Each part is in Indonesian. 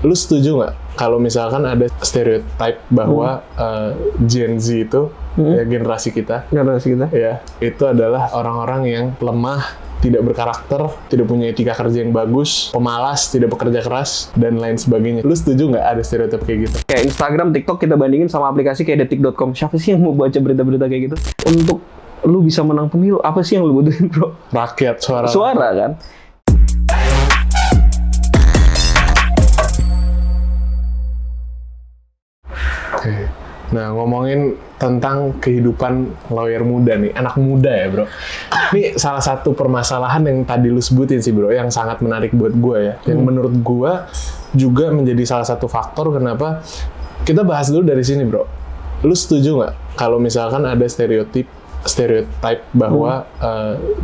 Lu setuju nggak kalau misalkan ada stereotype bahwa Gen Z itu ya generasi kita ya itu adalah orang-orang yang lemah, tidak berkarakter, tidak punya etika kerja yang bagus, pemalas, tidak bekerja keras, dan lain sebagainya. Lu setuju nggak ada stereotip kayak gitu? Kayak Instagram, TikTok kita bandingin sama aplikasi kayak detik.com. Siapa sih yang mau baca berita-berita kayak gitu? Untuk lu bisa menang pemilu, apa sih yang lu butuhin, bro? Rakyat, Suara kan? Oke. Nah, ngomongin tentang kehidupan lawyer muda nih, anak muda ya bro. Ini salah satu permasalahan yang tadi lu sebutin sih bro, yang sangat menarik buat gue ya. Yang menurut gue juga menjadi salah satu faktor kenapa kita bahas dulu dari sini bro. Lu setuju nggak kalau misalkan ada stereotype bahwa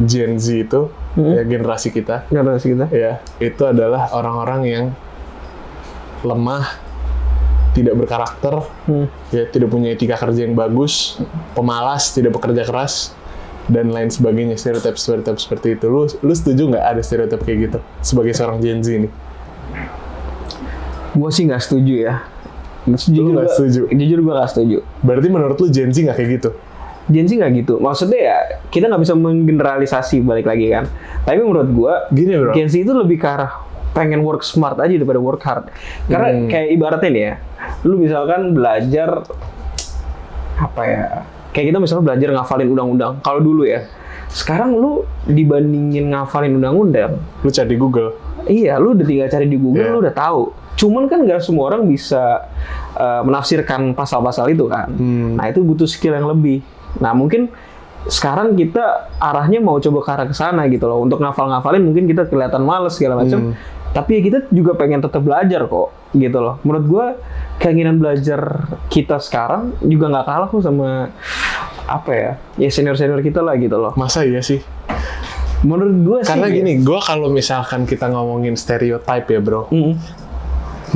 Gen Z itu ya generasi kita ya itu adalah orang-orang yang lemah, tidak berkarakter, ya tidak punya etika kerja yang bagus, pemalas, tidak bekerja keras, dan lain sebagainya. Stereotip seperti itu. Lu setuju nggak ada stereotip kayak gitu sebagai seorang Gen Z ini? Gue sih nggak setuju ya. Lu nggak setuju? Jujur gue nggak setuju. Berarti menurut lu Gen Z nggak kayak gitu? Gen Z nggak gitu. Maksudnya ya kita nggak bisa menggeneralisasi balik lagi kan. Tapi menurut gue, gini bro, Gen Z itu lebih ke arah pengen work smart aja daripada work hard. Karena kayak ibaratnya nih ya, lu misalkan belajar apa ya? Kayak kita misalnya belajar ngafalin undang-undang. Kalau dulu ya, sekarang lu dibandingin ngafalin undang-undang, lu cari di Google. Iya, lu udah tinggal cari di Google, lu udah tahu. Cuman kan nggak semua orang bisa menafsirkan pasal-pasal itu kan. Nah itu butuh skill yang lebih. Nah mungkin sekarang kita arahnya mau coba ke arah ke sana gitu loh. Untuk ngafalin mungkin kita kelihatan males segala macam. Tapi ya kita juga pengen tetap belajar kok, gitu loh. Menurut gue, keinginan belajar kita sekarang juga nggak kalah kok sama apa ya senior-senior kita lah gitu loh. Masa iya sih? Menurut gue sih. Karena gini, gue kalau misalkan kita ngomongin stereotype ya bro,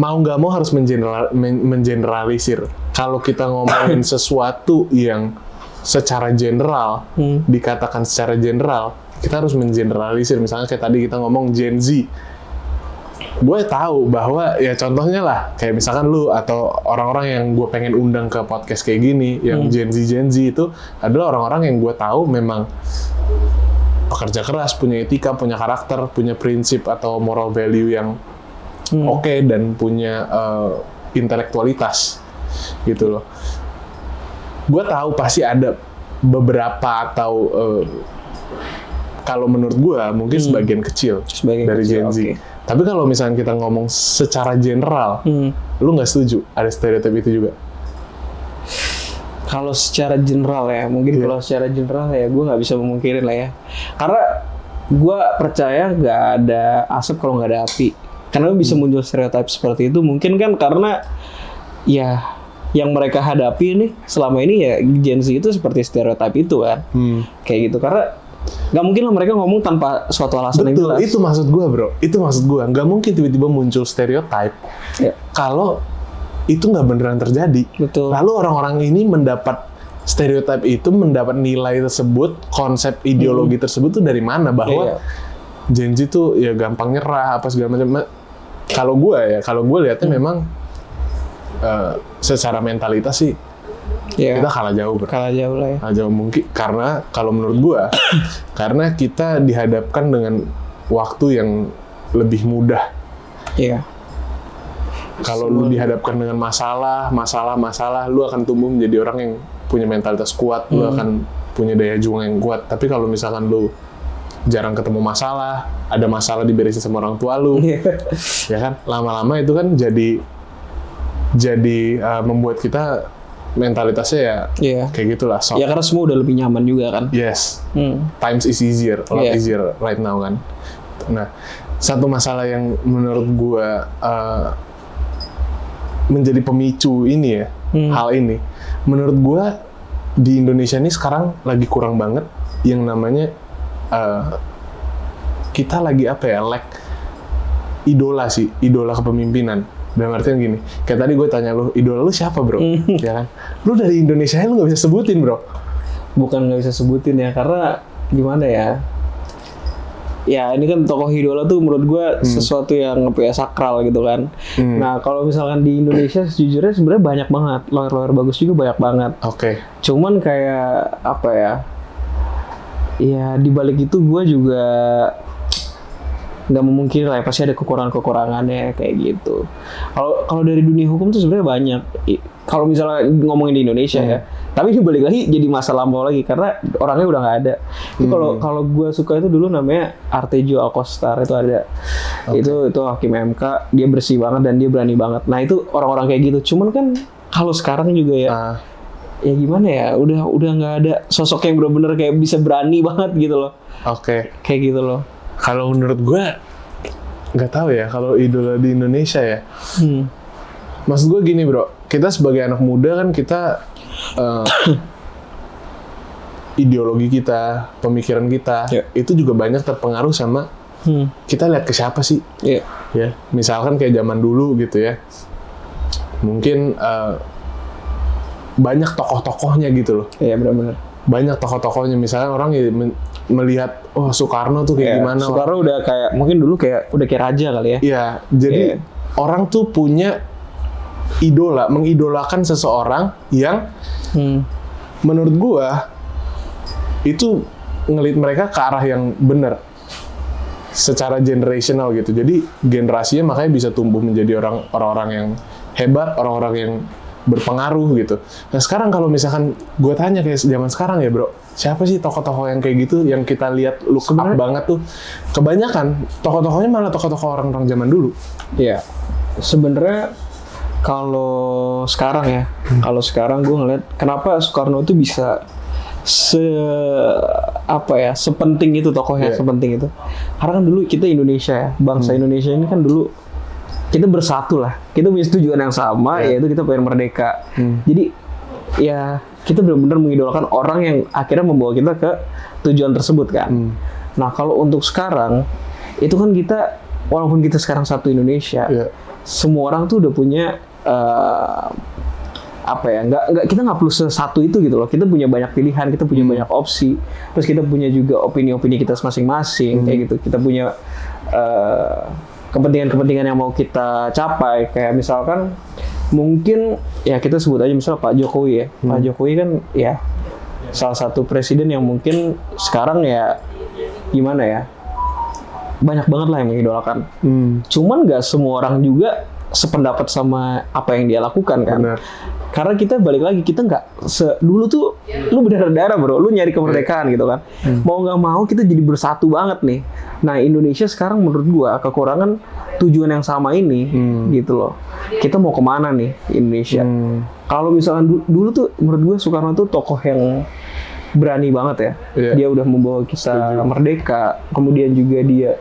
mau nggak mau harus mengeneralisir. Kalau kita ngomongin sesuatu yang secara general, dikatakan secara general, kita harus mengeneralisir. Misalnya kayak tadi kita ngomong Gen Z. Gue tahu bahwa ya contohnya lah kayak misalkan lu atau orang-orang yang gue pengen undang ke podcast kayak gini yang Gen Z itu adalah orang-orang yang gue tahu memang pekerja keras, punya etika, punya karakter, punya prinsip atau moral value yang oke, dan punya intelektualitas gitu loh. Gue tahu pasti ada beberapa atau kalau menurut gue mungkin sebagian kecil dari Gen Z. Okay. Tapi kalau misalnya kita ngomong secara general, lu nggak setuju ada stereotip itu juga? Kalau secara general ya, mungkin kalau secara general ya gue nggak bisa memungkirin lah ya. Karena gue percaya nggak ada asap kalau nggak ada api. Karena bisa muncul stereotip seperti itu mungkin kan karena ya yang mereka hadapi nih selama ini ya Gen Z itu seperti stereotip itu kan. Kayak gitu, karena nggak mungkin lah mereka ngomong tanpa suatu alasan yang jelas. Itu maksud gue bro, itu maksud gue. Nggak mungkin tiba-tiba muncul stereotip kalau itu nggak beneran terjadi. Betul. Lalu orang-orang ini mendapat stereotip itu, mendapat nilai tersebut, konsep ideologi tersebut tuh dari mana? Bahwa Gen Z tuh ya gampang nyerah, apa segala macam. Kalau gue lihatnya memang secara mentalitas sih kita kalah jauh bro. Kalah jauh lah ya. Kalah jauh mungkin karena kalau menurut gue karena kita dihadapkan dengan waktu yang lebih mudah. Iya. Kalau lu dihadapkan dengan masalah, lu akan tumbuh menjadi orang yang punya mentalitas kuat, lu akan punya daya juang yang kuat. Tapi kalau misalkan lu jarang ketemu masalah, ada masalah diberesin sama orang tua lu, ya kan, lama-lama itu kan jadi membuat kita mentalitasnya ya kayak gitulah. Ya karena semua udah lebih nyaman juga kan. Yes. Times is easier, a lot easier right now kan. Nah, satu masalah yang menurut gue menjadi pemicu ini ya, hal ini. Menurut gue di Indonesia ini sekarang lagi kurang banget yang namanya kita lagi apa ya, lack idola kepemimpinan. Dalam artian gini, kayak tadi gue tanya lu, idola lu siapa bro? Ya kan? Lu dari Indonesia lu nggak bisa sebutin bro? Bukan nggak bisa sebutin ya, karena gimana ya? ya ini kan tokoh idola tuh menurut gue sesuatu yang apa ya, sakral gitu kan. Nah kalau misalkan di Indonesia sejujurnya sebenarnya banyak banget lawyer-lawyer bagus juga, banyak banget. Oke. Cuman kayak apa ya? Ya di balik itu gue juga nggak memungkiri lah, pasti ada kekurangannya kayak gitu. Kalau dari dunia hukum tuh sebenarnya banyak. Kalau misalnya ngomongin di Indonesia ya, tapi ini balik lagi jadi masa lampau lagi karena orangnya udah nggak ada. Itu kalau gue suka itu dulu namanya Artejo Alkostar, itu ada. Itu hakim MK, dia bersih banget dan dia berani banget. Nah itu orang-orang kayak gitu. Cuman kan kalau sekarang juga ya. Ya gimana ya, udah nggak ada sosok yang benar-benar kayak bisa berani banget gitu loh. Oke. Kayak gitu loh. Kalau menurut gue nggak tahu ya kalau idola di Indonesia ya. Maksud gue gini bro, kita sebagai anak muda kan kita ideologi kita, pemikiran kita itu juga banyak terpengaruh sama kita lihat ke siapa sih. Ya, misalkan kayak zaman dulu gitu ya. Mungkin banyak tokoh-tokohnya gitu loh. Iya benar-benar. Banyak tokoh-tokohnya, misalnya orang melihat Soekarno tuh kayak gimana. Soekarno udah kayak mungkin dulu udah kayak raja kali ya. Iya, jadi orang tuh punya idola, mengidolakan seseorang yang menurut gua itu ngelit mereka ke arah yang benar secara generational gitu. Jadi generasinya makanya bisa tumbuh menjadi orang-orang yang hebat, orang-orang yang berpengaruh gitu. Nah sekarang kalau misalkan gue tanya kayak zaman sekarang ya bro, siapa sih tokoh-tokoh yang kayak gitu yang kita lihat look up banget tuh? Kebanyakan tokoh-tokohnya malah tokoh-tokoh orang-orang zaman dulu. Iya. Sebenarnya kalau sekarang kalau sekarang gue ngeliat kenapa Soekarno itu bisa sepenting itu tokohnya, sepenting itu. Karena kan dulu kita Indonesia ya, bangsa Indonesia ini kan dulu kita bersatu lah, kita punya tujuan yang sama, yaitu kita pengen merdeka. Jadi ya kita benar-benar mengidolakan orang yang akhirnya membawa kita ke tujuan tersebut kan. Nah kalau untuk sekarang itu kan kita, walaupun kita sekarang satu Indonesia, semua orang tuh udah punya kita nggak perlu satu itu gitu loh. Kita punya banyak pilihan, kita punya banyak opsi, terus kita punya juga opini-opini kita masing-masing kayak gitu. Kita punya kepentingan-kepentingan yang mau kita capai, kayak misalkan mungkin ya kita sebut aja misalnya Pak Jokowi ya. Pak Jokowi kan ya salah satu presiden yang mungkin sekarang ya gimana ya, banyak banget lah yang mengidolakan. Cuman nggak semua orang juga sependapat sama apa yang dia lakukan kan. Bener. Karena kita balik lagi, kita nggak dulu tuh lu berdarah-darah bro, lu nyari kemerdekaan gitu kan. Mau nggak mau kita jadi bersatu banget nih. Nah Indonesia sekarang menurut gua kekurangan tujuan yang sama ini gitu loh. Kita mau kemana nih Indonesia? Kalau misalkan dulu tuh menurut gua Soekarno tuh tokoh yang berani banget ya. Dia udah membawa kita merdeka. Kemudian juga dia,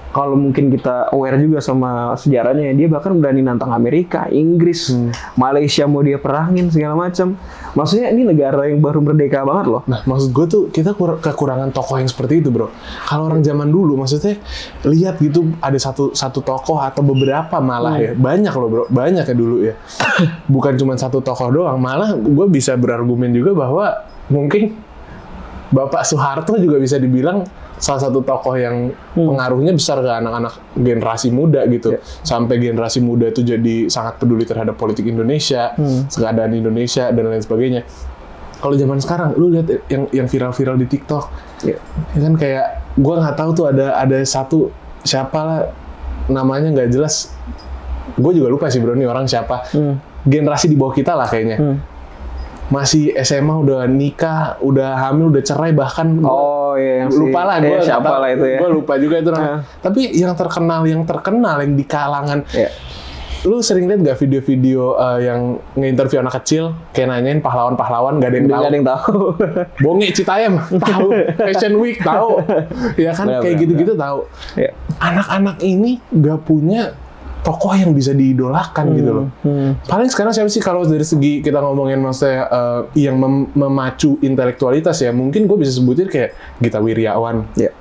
kalau mungkin kita aware juga sama sejarahnya, dia bahkan berani nantang Amerika, Inggris, Malaysia mau dia perangin segala macam. Maksudnya ini negara yang baru merdeka banget loh. Nah, maksud gue tuh kita kekurangan tokoh yang seperti itu, bro. Kalau orang zaman dulu, maksudnya lihat gitu ada satu tokoh atau beberapa malah ya, banyak loh, bro, banyak ya dulu ya. Bukan cuma satu tokoh doang, malah gue bisa berargumen juga bahwa mungkin Bapak Soeharto juga bisa dibilang salah satu tokoh yang pengaruhnya besar ke anak-anak generasi muda gitu. Sampai generasi muda itu jadi sangat peduli terhadap politik Indonesia, keadaan Indonesia dan lain sebagainya. Kalau zaman sekarang, lu lihat yang viral-viral di TikTok, ya kan kayak gue nggak tahu tuh ada satu siapa lah namanya nggak jelas. Gue juga lupa sih bro, ini orang siapa. Generasi di bawah kita lah kayaknya. Masih SMA udah nikah, udah hamil, udah cerai bahkan. Oh iya, yang lupa lah gue siapa lah itu ya. Gue lupa juga itu namanya. Tapi yang terkenal yang di kalangan. Lu sering lihat gak video-video yang nge-interview anak kecil kayak nanyain pahlawan-pahlawan gak ada yang tahu. Bonge Citayam tahu, Fashion Week tahu. Ya kan kayak gitu-gitu tahu. Anak-anak ini gak punya tokoh yang bisa diidolakan gitu loh. Paling sekarang siapa sih kalau dari segi kita ngomongin maksudnya yang memacu intelektualitas ya, mungkin gue bisa sebutin kayak Gita Wirjawan. Iya,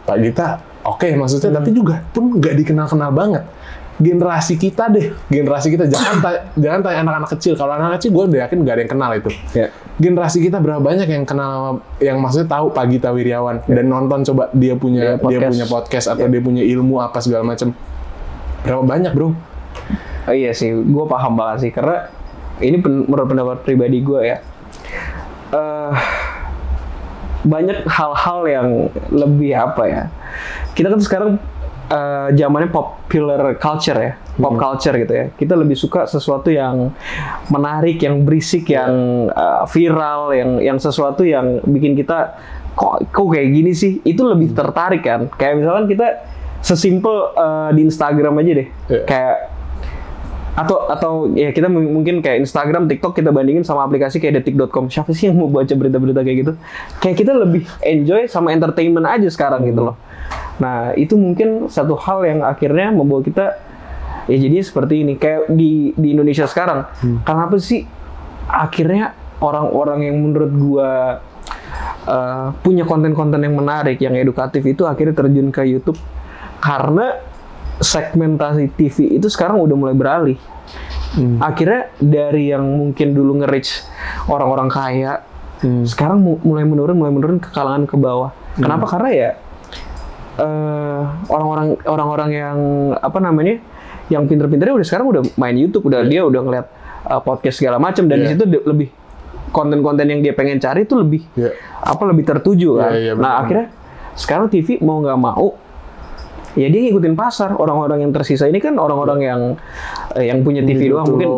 Pak Gita. Oke, maksudnya tapi juga pun nggak dikenal-kenal banget. Generasi kita jangan tanya anak-anak kecil. Kalau anak kecil gue udah yakin nggak ada yang kenal itu. generasi kita berapa banyak yang kenal, yang maksudnya tahu Pak Gita Wirjawan dan nonton coba dia punya podcast atau dia punya ilmu apa segala macam. Berapa banyak, bro? Oh iya sih, gue paham banget sih, karena ini menurut pendapat pribadi gue ya. Banyak hal-hal yang lebih apa ya? Kita kan sekarang zamannya popular culture ya, pop culture gitu ya. Kita lebih suka sesuatu yang menarik, yang berisik, yang viral, yang sesuatu yang bikin kita kok kayak gini sih. Itu lebih tertarik kan. Kayak misalkan kita sesimpel di Instagram aja deh, kayak atau ya kita mungkin kayak Instagram, TikTok kita bandingin sama aplikasi kayak detik.com. Siapa sih yang mau baca berita-berita kayak gitu? Kayak kita lebih enjoy sama entertainment aja sekarang gitu loh. Nah, itu mungkin satu hal yang akhirnya membawa kita ya jadinya seperti ini. Kayak di Indonesia sekarang. Kenapa sih akhirnya orang-orang yang menurut gua punya konten-konten yang menarik, yang edukatif itu akhirnya terjun ke YouTube? Karena segmentasi TV itu sekarang udah mulai beralih. Akhirnya dari yang mungkin dulu nge-reach orang-orang kaya, sekarang mulai menurun ke kalangan ke bawah. Kenapa? Karena ya orang-orang yang apa namanya, yang pinter-pinternya udah sekarang udah main YouTube, dia udah ngeliat podcast segala macam, dan di situ lebih konten-konten yang dia pengen cari itu lebih lebih tertuju kan. Nah akhirnya sekarang TV mau nggak mau ya dia ngikutin pasar. Orang-orang yang tersisa ini kan orang-orang yang punya TV doang mungkin.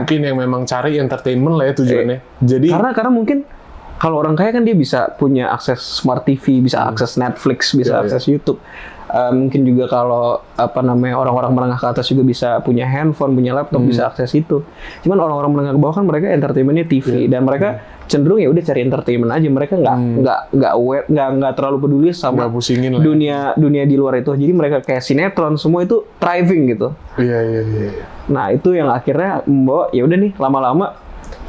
Mungkin yang memang cari entertainment lah ya tujuannya. Jadi karena mungkin kalau orang kaya kan dia bisa punya akses smart TV, bisa akses Netflix, bisa akses YouTube. Mungkin juga kalau apa namanya orang-orang menengah ke atas juga bisa punya handphone, punya laptop, bisa akses itu. Cuman orang-orang menengah ke bawah kan mereka entertainmentnya TV, dan mereka cenderung ya udah cari entertainment aja. Mereka nggak terlalu peduli sama dunia di luar itu. Jadi mereka kayak sinetron semua itu thriving gitu. Iya. Nah itu yang akhirnya membawa ya udah nih lama-lama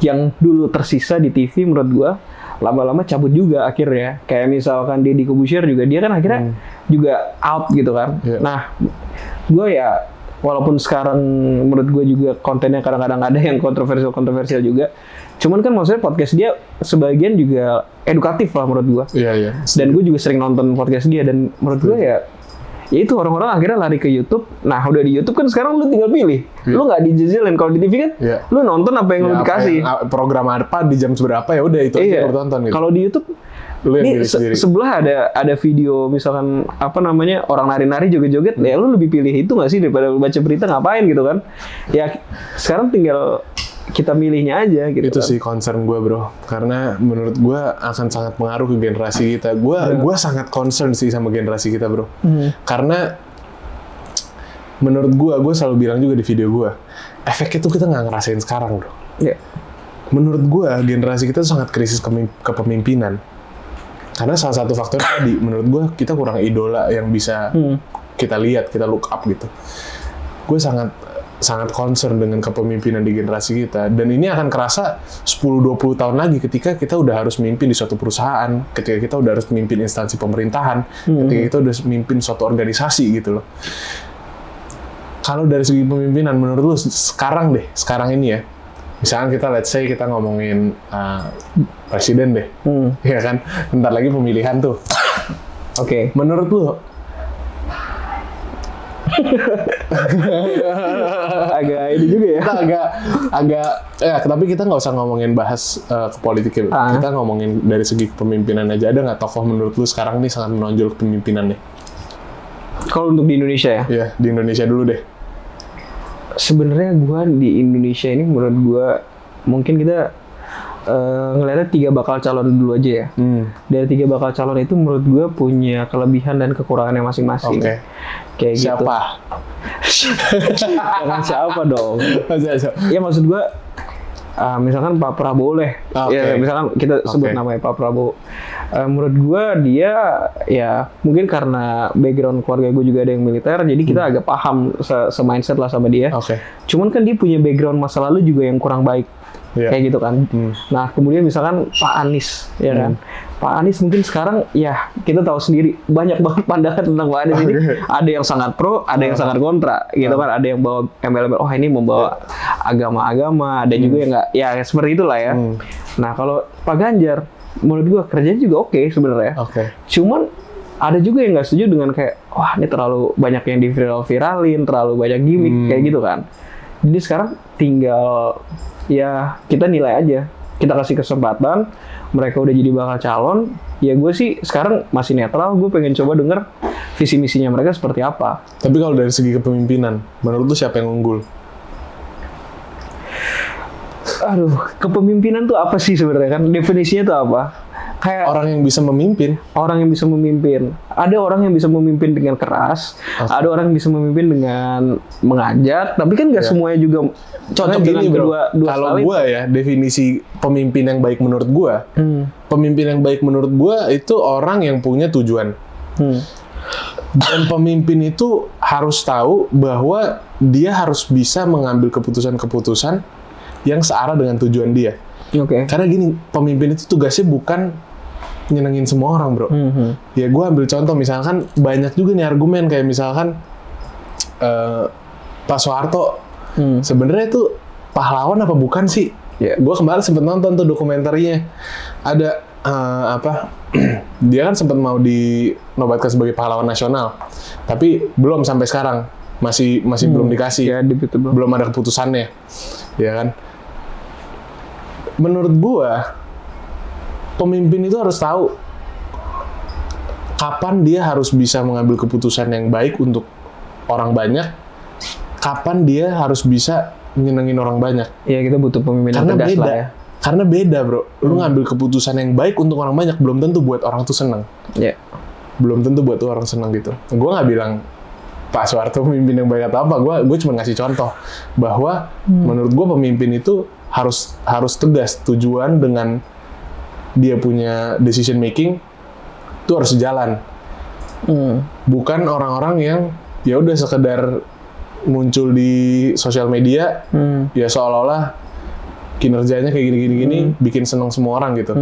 yang dulu tersisa di TV menurut gua lama-lama cabut juga akhirnya. Kayak misalkan Deddy Corbuzier juga, dia kan akhirnya juga out gitu kan. Nah, gue ya walaupun sekarang menurut gue juga kontennya kadang-kadang ada yang kontroversial juga. Cuman kan maksudnya podcast dia sebagian juga edukatif lah menurut gue. Iya. Dan gue juga sering nonton podcast dia, dan menurut gue ya itu orang-orang akhirnya lari ke YouTube. Nah udah di YouTube kan sekarang lu tinggal pilih. Lu nggak dijajalin. Kalau di TV kan lu nonton apa yang lu dikasih. Program apa di jam berapa ya udah itu aja lu tonton gitu. Kalau di YouTube ini sebelah ada video misalkan apa namanya orang nari-nari joget-joget, ya lu lebih pilih itu nggak sih daripada lu baca berita ngapain gitu kan? Ya sekarang tinggal kita milihnya aja gitu. Itu sih concern gue bro, karena menurut gue akan sangat pengaruh ke generasi kita. Gue sangat concern sih sama generasi kita bro, karena menurut gue selalu bilang juga di video gue, efeknya tuh kita nggak ngerasain sekarang bro. Menurut gue generasi kita tuh sangat krisis kepemimpinan, karena salah satu faktor tadi menurut gue kita kurang idola yang bisa kita lihat, kita look up gitu. Gue sangat concern dengan kepemimpinan di generasi kita, dan ini akan kerasa 10-20 tahun lagi ketika kita udah harus mimpin di suatu perusahaan, ketika kita udah harus mimpin instansi pemerintahan, ketika kita udah mimpin suatu organisasi gitu loh. Kalau dari segi pemimpinan menurut lu sekarang ini ya, misalkan kita let's say kita ngomongin presiden deh, ya kan, bentar lagi pemilihan tuh. Oke. Menurut lu agak ini juga ya. Kita agak tapi kita nggak usah ngomongin bahas ke politiknya. Kita ngomongin dari segi kepemimpinan aja. Ada nggak tokoh menurut lu sekarang nih sangat menonjol kepemimpinannya? Kalau untuk di Indonesia ya? Iya, di Indonesia dulu deh. Sebenarnya gue di Indonesia ini menurut gue mungkin kita ngeliatnya 3 bakal calon dulu aja ya. Dari 3 bakal calon itu menurut gue punya kelebihan dan kekurangannya masing-masing. Kayak siapa? Gitu. Jangan siapa dong. Ya maksud gue misalkan Pak Prabowo deh. Ya misalkan kita sebut namanya Pak Prabowo. Menurut gue dia ya mungkin karena background keluarga gue juga ada yang militer, jadi kita agak paham se-mindset lah sama dia. Cuman kan dia punya background masa lalu juga yang kurang baik. Kayak gitu kan. Nah kemudian misalkan Pak Anies, ya kan. Pak Anies mungkin sekarang ya kita tahu sendiri banyak banget pandangan tentang Pak Anies ini. Ada yang sangat pro, ada yang sangat kontra, gitu kan. Ada yang bawa embel-embel, oh ini membawa agama-agama, ada juga yang nggak, ya seperti itulah ya. Nah kalau Pak Ganjar, menurut gua kerjanya juga oke sebenarnya. Oke. Cuman ada juga yang nggak setuju dengan kayak, wah ini terlalu banyak yang viralin, terlalu banyak gimmick kayak gitu kan. Jadi sekarang tinggal ya kita nilai aja, kita kasih kesempatan, mereka udah jadi bakal calon. Ya gue sih sekarang masih netral, gue pengen coba denger visi misinya mereka seperti apa. Tapi kalau dari segi kepemimpinan, menurut lu siapa yang unggul? Aduh, kepemimpinan tuh apa sih sebenarnya kan? Definisinya tuh apa? Kayak Orang yang bisa memimpin. orang yang bisa memimpin. Ada orang yang bisa memimpin dengan keras, ada orang yang bisa memimpin dengan mengajak, tapi kan nggak semuanya juga cocok dengan kedua Kalau style gue ya, definisi pemimpin yang baik menurut gue, pemimpin yang baik menurut gue itu orang yang punya tujuan. Dan pemimpin itu harus tahu bahwa dia harus bisa mengambil keputusan-keputusan yang searah dengan tujuan dia. Oke. Karena gini, pemimpin itu tugasnya bukan nyenengin semua orang, bro. Ya gue ambil contoh, misalkan banyak juga nih argumen kayak misalkan Pak Soeharto sebenarnya itu pahlawan apa bukan sih? Gue kemarin sempet nonton tuh dokumenternya. Ada dia kan sempat mau dinobatkan sebagai pahlawan nasional, tapi belum sampai sekarang masih belum dikasih, Ya, belum ada keputusannya, ya kan? Menurut gua pemimpin itu harus tahu kapan dia harus bisa mengambil keputusan yang baik untuk orang banyak, kapan dia harus bisa nyenengin orang banyak. Ya kita butuh pemimpin yang Karena tegas beda. lah ya. Karena beda, bro. Lu ngambil keputusan yang baik untuk orang banyak, belum tentu buat orang tuh seneng. Ya. Belum tentu buat tuh orang seneng gitu. Gue nggak bilang Pak Soeharto pemimpin yang baik atau apa. Gue cuma ngasih contoh bahwa menurut gue pemimpin itu harus tegas, tujuan dengan dia punya decision making itu harus sejalan. Bukan orang-orang yang ya udah sekedar muncul di sosial media, ya seolah-olah kinerjanya kayak gini-gini, bikin seneng semua orang gitu.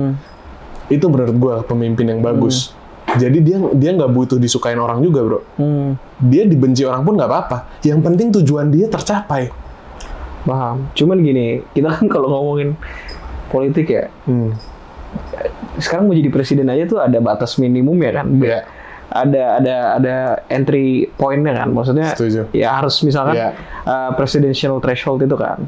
Itu menurut gue pemimpin yang bagus. Jadi dia nggak butuh disukain orang juga, bro. Dia dibenci orang pun nggak apa-apa. Yang penting tujuan dia tercapai. Paham. Cuman gini, kita kan kalau ngomongin politik ya, sekarang mau jadi presiden aja tuh ada batas minimum ya kan. Iya. Ada entry point-nya kan. Maksudnya Setuju. ya harus misalkan presidential threshold itu kan.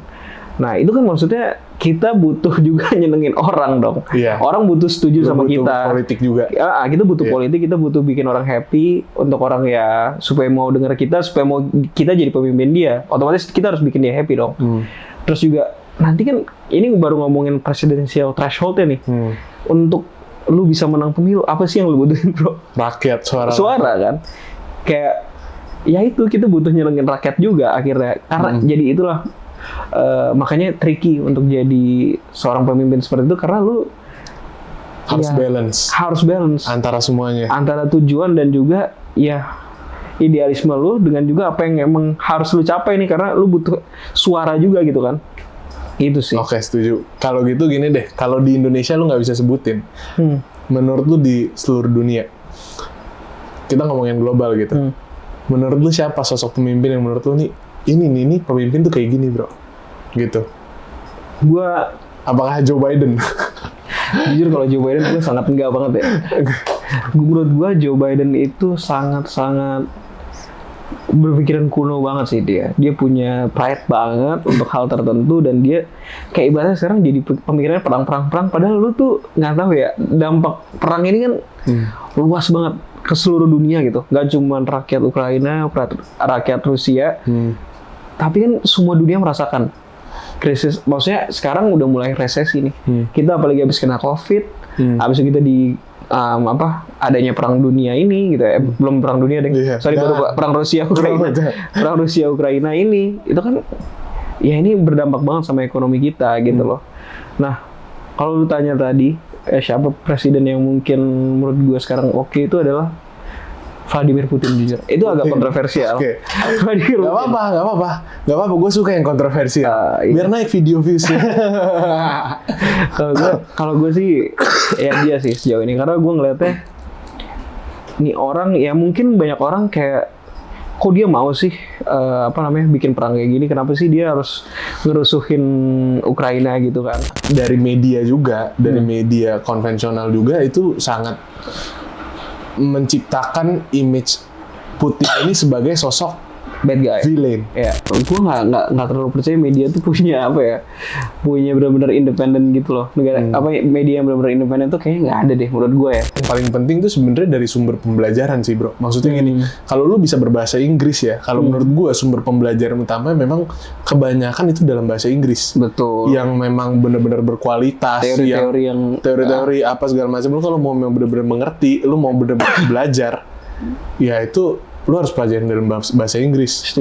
Nah, itu kan maksudnya kita butuh juga nyenengin orang dong. Iya. Orang butuh setuju sama butuh kita. politik juga. Ya, kita butuh politik, kita butuh bikin orang happy, untuk orang ya supaya mau denger kita, supaya mau kita jadi pemimpin dia. Otomatis kita harus bikin dia happy dong. Terus juga nanti kan ini baru ngomongin presidential threshold ya nih. Untuk lu bisa menang pemilu, apa sih yang lu butuhin, bro? Rakyat, Suara kan. Kayak ya itu kita butuh nyenengin rakyat juga akhirnya. Karena jadi itulah makanya tricky untuk jadi seorang pemimpin seperti itu, karena lu harus balance antara semuanya, antara tujuan dan juga ya idealisme lu dengan juga apa yang emang harus lu capai nih, karena lu butuh suara juga gitu kan. Itu sih. Oke, setuju. Kalau gitu gini deh, kalau di Indonesia lu nggak bisa sebutin, menurut lu di seluruh dunia, kita ngomongin global gitu, menurut lu siapa sosok pemimpin yang menurut lu nih ini pemimpin tuh kayak gini, bro, gitu? Apakah Joe Biden? Jujur kalau Joe Biden gue sangat enggak banget ya. Menurut gue Joe Biden itu sangat berpikiran kuno banget sih dia. Dia punya pride banget untuk hal tertentu, dan dia kayak ibaratnya sekarang jadi pemikirannya perang. Padahal lu tuh nggak tahu ya dampak perang ini kan luas banget ke seluruh dunia gitu. Gak cuma rakyat Ukraina, rakyat Rusia, tapi kan semua dunia merasakan krisis. Maksudnya sekarang udah mulai resesi nih. Kita apalagi habis kena COVID, habis itu kita di adanya perang dunia ini gitu ya. Belum perang dunia deh. Baru perang Rusia Ukraina. Perang Rusia Ukraina ini itu kan ya ini berdampak banget sama ekonomi kita gitu loh. Nah, kalau lu tanya tadi siapa presiden yang mungkin menurut gue sekarang oke, itu adalah Vladimir Putin, jujur. Itu agak kontroversial. Vladimir Putin. Gak apa-apa. Gue suka yang kontroversial. Biar naik video views-nya. Kalau gue sih, ya dia sih sejauh ini. Karena gue ngeliatnya, nih orang, ya mungkin banyak orang kayak kok dia mau sih bikin perang kayak gini, kenapa sih dia harus ngerusuhin Ukraina gitu kan. Dari media juga, dari media konvensional juga itu sangat menciptakan image Putin ini sebagai sosok bad guy, villain. Ya, gue nggak terlalu percaya media tuh punya punya benar-benar independen gitu loh. Negara media yang benar-benar independen tuh kayaknya nggak ada deh menurut gue ya. Yang paling penting tuh sebenarnya dari sumber pembelajaran sih bro. Maksudnya gini, kalau lu bisa berbahasa Inggris ya, kalau menurut gue sumber pembelajaran utama memang kebanyakan itu dalam bahasa Inggris. Betul. Yang memang benar-benar berkualitas. Teori-teori apa segala macam. Lu kalau mau benar-benar mengerti, lu mau benar-benar belajar, ya itu lu harus pelajarin dalam bahasa Inggris.